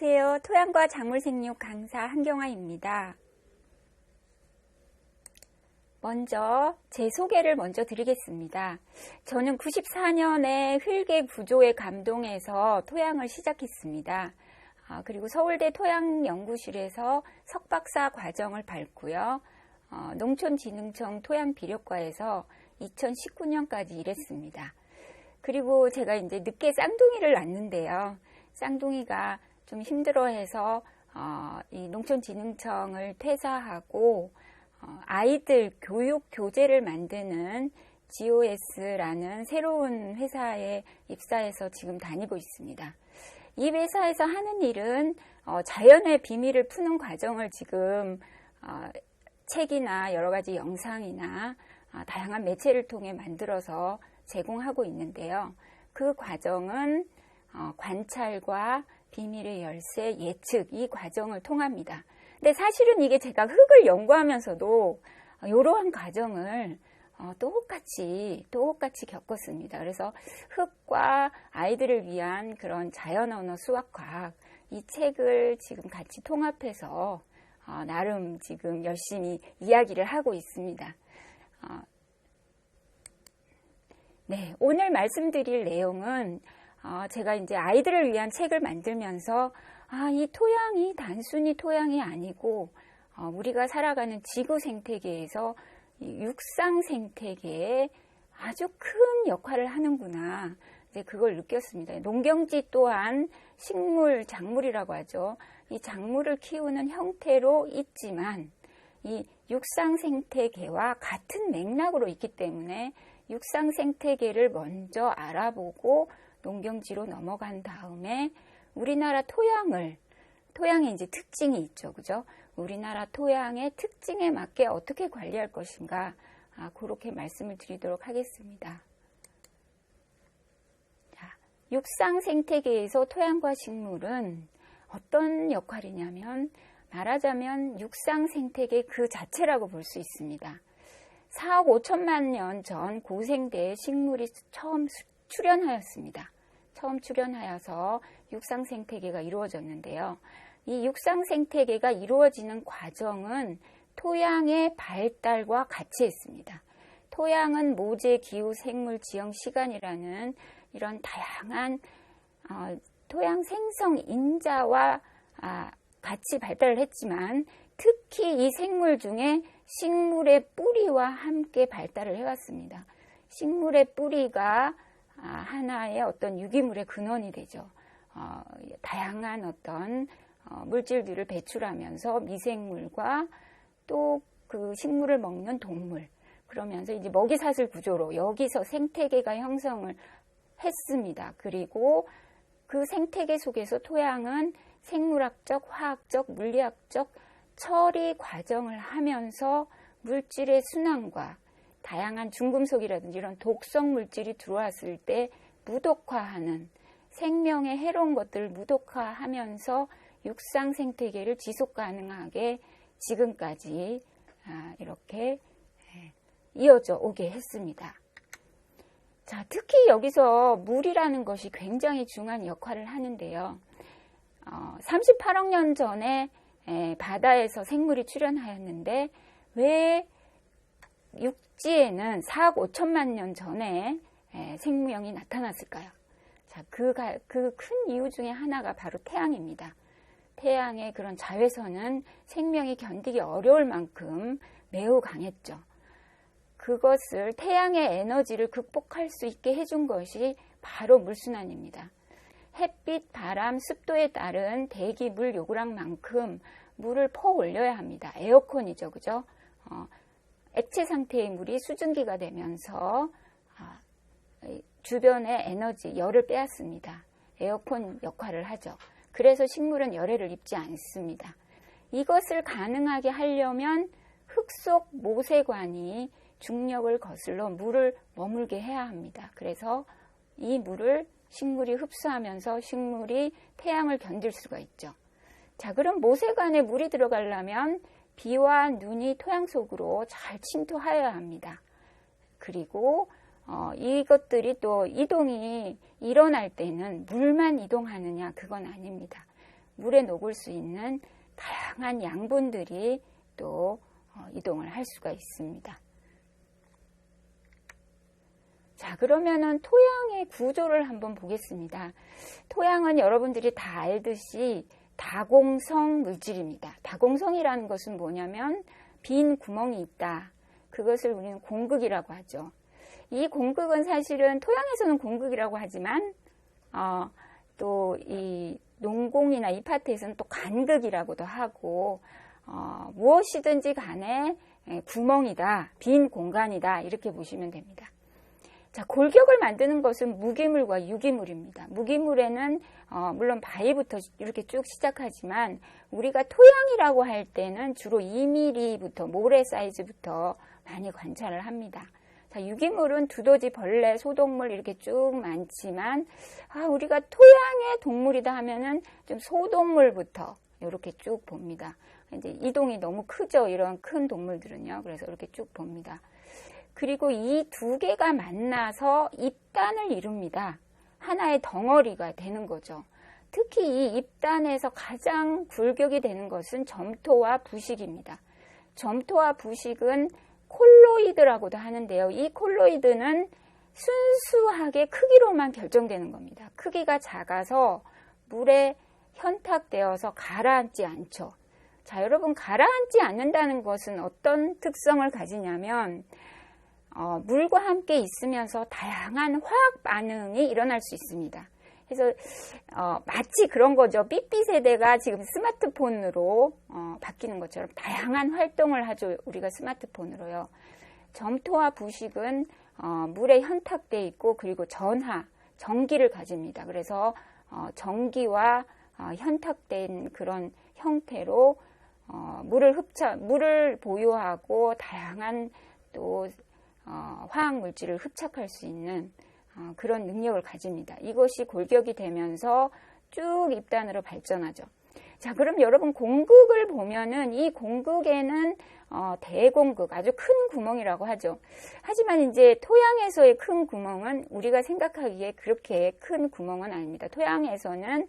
안녕하세요. 토양과 작물생육 강사 한경아입니다. 먼저 제 소개를 먼저 드리겠습니다. 저는 94년에 휠개 구조에 감동해서 토양을 시작했습니다. 그리고 서울대 토양연구실에서 석박사 과정을 밟고요. 농촌진흥청 토양비료과에서 2019년까지 일했습니다. 그리고 제가 이제 늦게 쌍둥이를 낳는데요. 쌍둥이가 좀 힘들어해서 이 농촌진흥청을 퇴사하고 아이들 교육 교재를 만드는 GOS라는 새로운 회사에 입사해서 지금 다니고 있습니다. 이 회사에서 하는 일은 자연의 비밀을 푸는 과정을 지금 책이나 여러 가지 영상이나 다양한 매체를 통해 만들어서 제공하고 있는데요. 그 과정은 관찰과 비밀의 열쇠, 예측 이 과정을 통합니다. 근데 사실은 이게 제가 흙을 연구하면서도 이러한 과정을 똑같이 겪었습니다. 그래서 흙과 아이들을 위한 그런 자연 언어 수학 과학 이 책을 지금 같이 통합해서 나름 지금 열심히 이야기를 하고 있습니다. 네, 오늘 말씀드릴 내용은 제가 이제 아이들을 위한 책을 만들면서 이 토양이 단순히 토양이 아니고 우리가 살아가는 지구 생태계에서 육상 생태계에 아주 큰 역할을 하는구나. 이제 그걸 느꼈습니다. 농경지 또한 식물, 작물이라고 하죠. 이 작물을 키우는 형태로 있지만 이 육상 생태계와 같은 맥락으로 있기 때문에 육상 생태계를 먼저 알아보고 농경지로 넘어간 다음에 우리나라 토양의 이제 특징이 있죠. 그죠? 우리나라 토양의 특징에 맞게 어떻게 관리할 것인가. 그렇게 말씀을 드리도록 하겠습니다. 자, 육상 생태계에서 토양과 식물은 어떤 역할이냐면 말하자면 육상 생태계 그 자체라고 볼 수 있습니다. 4억 5천만 년 전 고생대에 식물이 처음 출현하였습니다. 처음 출현하여서 육상 생태계가 이루어졌는데요. 이 육상 생태계가 이루어지는 과정은 토양의 발달과 같이 했습니다. 토양은 모재, 기후, 생물, 지형, 시간이라는 이런 다양한 토양 생성 인자와 같이 발달을 했지만 특히 이 생물 중에 식물의 뿌리와 함께 발달을 해왔습니다. 식물의 뿌리가 하나의 어떤 유기물의 근원이 되죠. 다양한 어떤 물질들을 배출하면서 미생물과 또 그 식물을 먹는 동물 그러면서 이제 먹이사슬 구조로 여기서 생태계가 형성을 했습니다. 그리고 그 생태계 속에서 토양은 생물학적, 화학적, 물리학적 처리 과정을 하면서 물질의 순환과 다양한 중금속이라든지 이런 독성 물질이 들어왔을 때 무독화하는 생명에 해로운 것들을 무독화하면서 육상 생태계를 지속 가능하게 지금까지 이렇게 이어져 오게 했습니다. 자, 특히 여기서 물이라는 것이 굉장히 중요한 역할을 하는데요. 38억 년 전에 바다에서 생물이 출현하였는데 왜 육지에는 4억 5천만 년 전에 생명이 나타났을까요? 자, 그 큰 이유 중에 하나가 바로 태양입니다. 태양의 그런 자외선은 생명이 견디기 어려울 만큼 매우 강했죠. 그것을 태양의 에너지를 극복할 수 있게 해준 것이 바로 물순환입니다. 햇빛, 바람, 습도에 따른 대기 물 요구량만큼 물을 퍼 올려야 합니다. 에어컨이죠. 그죠? 액체 상태의 물이 수증기가 되면서 주변의 에너지, 열을 빼앗습니다. 에어컨 역할을 하죠. 그래서 식물은 열애를 입지 않습니다. 이것을 가능하게 하려면 흙 속 모세관이 중력을 거슬러 물을 머물게 해야 합니다. 그래서 이 물을 식물이 흡수하면서 식물이 태양을 견딜 수가 있죠. 자, 그럼 모세관에 물이 들어가려면 비와 눈이 토양 속으로 잘 침투하여야 합니다. 그리고 이것들이 또 이동이 일어날 때는 물만 이동하느냐 그건 아닙니다. 물에 녹을 수 있는 다양한 양분들이 또 이동을 할 수가 있습니다. 자, 그러면은 토양의 구조를 한번 보겠습니다. 토양은 여러분들이 다 알듯이 다공성 물질입니다. 다공성이라는 것은 뭐냐면 빈 구멍이 있다. 그것을 우리는 공극이라고 하죠. 이 공극은 사실은 토양에서는 공극이라고 하지만 또 이 농공이나 이파트에서는 또 간극이라고도 하고 무엇이든지 간에 구멍이다, 빈 공간이다 이렇게 보시면 됩니다. 자, 골격을 만드는 것은 무기물과 유기물입니다. 무기물에는 물론 바위부터 이렇게 쭉 시작하지만 우리가 토양이라고 할 때는 주로 2mm부터 모래 사이즈부터 많이 관찰을 합니다. 자, 유기물은 두더지, 벌레, 소동물 이렇게 쭉 많지만 우리가 토양의 동물이다 하면은 좀 소동물부터 이렇게 쭉 봅니다. 이제 이동이 너무 크죠. 이런 큰 동물들은요. 그래서 이렇게 쭉 봅니다. 그리고 이 두 개가 만나서 ip단을 이룹니다. 하나의 덩어리가 되는 거죠. 특히 이 ip단에서 가장 굴격이 되는 것은 점토와 부식입니다. 점토와 부식은 콜로이드라고도 하는데요. 이 콜로이드는 순수하게 크기로만 결정되는 겁니다. 크기가 작아서 물에 현탁되어서 가라앉지 않죠. 자, 여러분, 가라앉지 않는다는 것은 어떤 특성을 가지냐면 물과 함께 있으면서 다양한 화학 반응이 일어날 수 있습니다. 그래서 마치 그런 거죠. 삐삐 세대가 지금 스마트폰으로 바뀌는 것처럼 다양한 활동을 하죠. 우리가 스마트폰으로요. 점토와 부식은 물에 현탁돼 있고 그리고 전기를 가집니다. 그래서 전기와 현탁된 그런 형태로 물을 보유하고 다양한 또 화학 물질을 흡착할 수 있는 그런 능력을 가집니다. 이것이 골격이 되면서 쭉 ip단으로 발전하죠. 자, 그럼 여러분 공극을 보면은 이 공극에는 대공극, 아주 큰 구멍이라고 하죠. 하지만 이제 토양에서의 큰 구멍은 우리가 생각하기에 그렇게 큰 구멍은 아닙니다. 토양에서는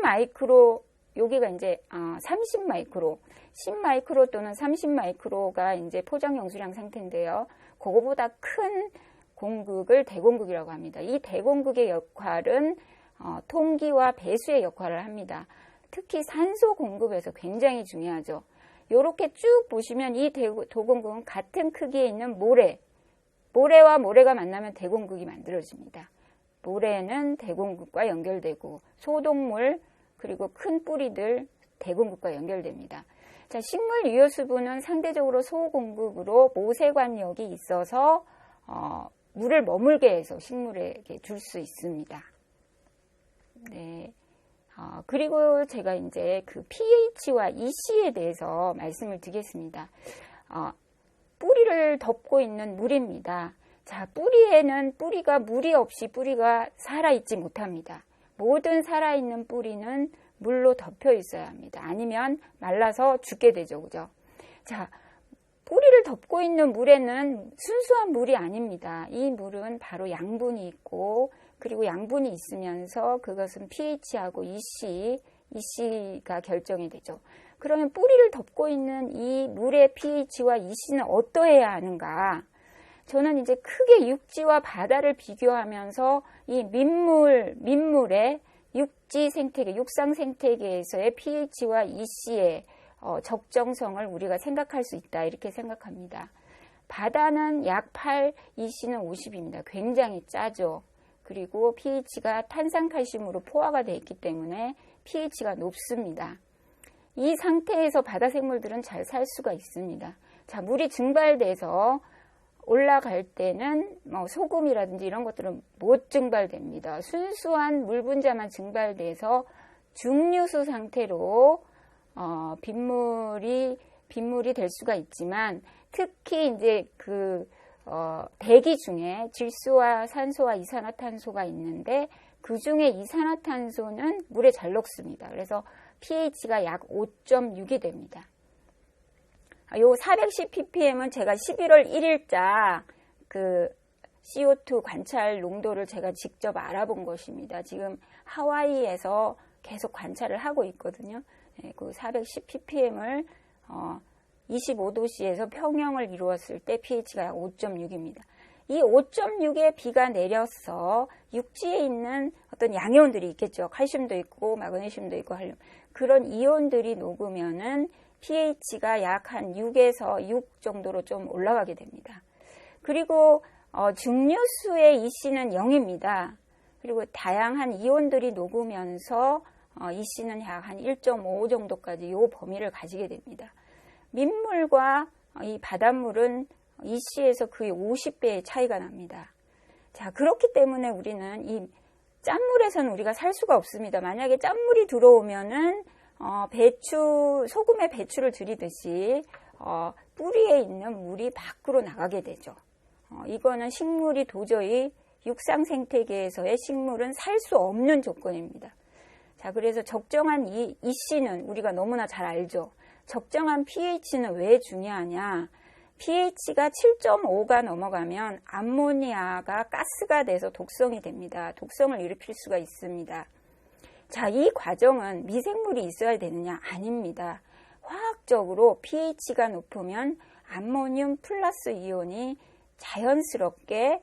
10마이크로, 여기가 이제 30마이크로, 10마이크로 또는 30마이크로가 이제 포장 용수량 상태인데요. 그거보다 큰 공극을 대공극이라고 합니다. 이 대공극의 역할은 통기와 배수의 역할을 합니다. 특히 산소 공급에서 굉장히 중요하죠. 이렇게 쭉 보시면 이 도공극은 같은 크기에 있는 모래와 모래가 만나면 대공극이 만들어집니다. 모래는 대공극과 연결되고 소동물 그리고 큰 뿌리들 대공극과 연결됩니다. 자, 식물 유효수분은 상대적으로 소공극으로 모세관력이 있어서 물을 머물게 해서 식물에게 줄 수 있습니다. 네. 그리고 제가 이제 그 pH와 EC에 대해서 말씀을 드리겠습니다. 뿌리를 덮고 있는 물입니다. 자, 뿌리가 물이 없이 뿌리가 살아있지 못합니다. 모든 살아있는 뿌리는 물로 덮여 있어야 합니다. 아니면 말라서 죽게 되죠. 그죠? 자, 뿌리를 덮고 있는 물에는 순수한 물이 아닙니다. 이 물은 바로 양분이 있고 그리고 양분이 있으면서 그것은 pH하고 EC가 결정이 되죠. 그러면 뿌리를 덮고 있는 이 물의 pH와 EC는 어떠해야 하는가? 저는 이제 크게 육지와 바다를 비교하면서 이 민물의 육지 생태계, 육상 생태계에서의 pH와 EC의 적정성을 우리가 생각할 수 있다 이렇게 생각합니다. 바다는 약 8, EC는 50입니다. 굉장히 짜죠. 그리고 pH가 탄산칼슘으로 포화가 되어 있기 때문에 pH가 높습니다. 이 상태에서 바다 생물들은 잘 살 수가 있습니다. 자, 물이 증발돼서 올라갈 때는 소금이라든지 이런 것들은 못 증발됩니다. 순수한 물 분자만 증발돼서 중류수 상태로 빗물이 될 수가 있지만 특히 이제 대기 중에 질소와 산소와 이산화탄소가 있는데 그 중에 이산화탄소는 물에 잘 녹습니다. 그래서 pH가 약 5.6이 됩니다. 요 410ppm은 제가 11월 1일자 그 CO2 관찰 농도를 제가 직접 알아본 것입니다. 지금 하와이에서 계속 관찰을 하고 있거든요. 그 410 ppm을 25도씨에서 평형을 이루었을 때 pH가 약 5.6입니다. 이 5.6에 비가 내려서 육지에 있는 어떤 양이온들이 있겠죠. 칼슘도 있고 마그네슘도 있고 그런 이온들이 녹으면은 pH가 약 한 6에서 6 정도로 좀 올라가게 됩니다. 그리고 증류수의 EC는 0입니다. 그리고 다양한 이온들이 녹으면서 EC는 약 한 1.5 정도까지 이 범위를 가지게 됩니다. 민물과 이 바닷물은 EC에서 거의 50배의 차이가 납니다. 자, 그렇기 때문에 우리는 이 짠물에서는 우리가 살 수가 없습니다. 만약에 짠물이 들어오면은 소금에 배추를 들이듯이 뿌리에 있는 물이 밖으로 나가게 되죠. 이거는 식물이 도저히 육상 생태계에서의 식물은 살 수 없는 조건입니다. 자, 그래서 적정한 이 EC는 우리가 너무나 잘 알죠. 적정한 pH는 왜 중요하냐? pH가 7.5가 넘어가면 암모니아가 가스가 돼서 독성이 됩니다. 독성을 일으킬 수가 있습니다. 자, 이 과정은 미생물이 있어야 되느냐? 아닙니다. 화학적으로 pH가 높으면 암모늄 플러스 이온이 자연스럽게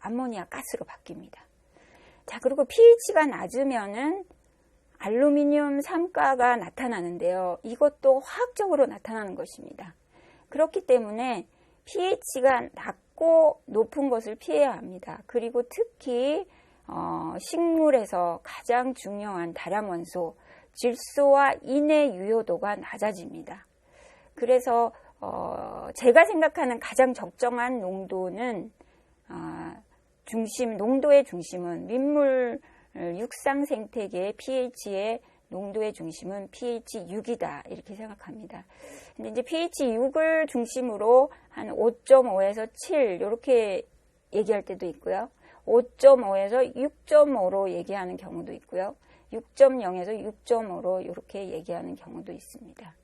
암모니아 가스로 바뀝니다. 자, 그리고 pH가 낮으면은 알루미늄 삼가가 나타나는데요. 이것도 화학적으로 나타나는 것입니다. 그렇기 때문에 pH가 낮고 높은 것을 피해야 합니다. 그리고 특히 식물에서 가장 중요한 다량원소, 질소와 인의 유효도가 낮아집니다. 그래서 제가 생각하는 가장 적정한 농도는 농도의 중심은 민물 육상 생태계의 pH의 농도의 중심은 pH 6이다 이렇게 생각합니다. 근데 이제 pH 6을 중심으로 한 5.5에서 7 이렇게 얘기할 때도 있고요. 5.5에서 6.5로 얘기하는 경우도 있고요. 6.0에서 6.5로 이렇게 얘기하는 경우도 있습니다.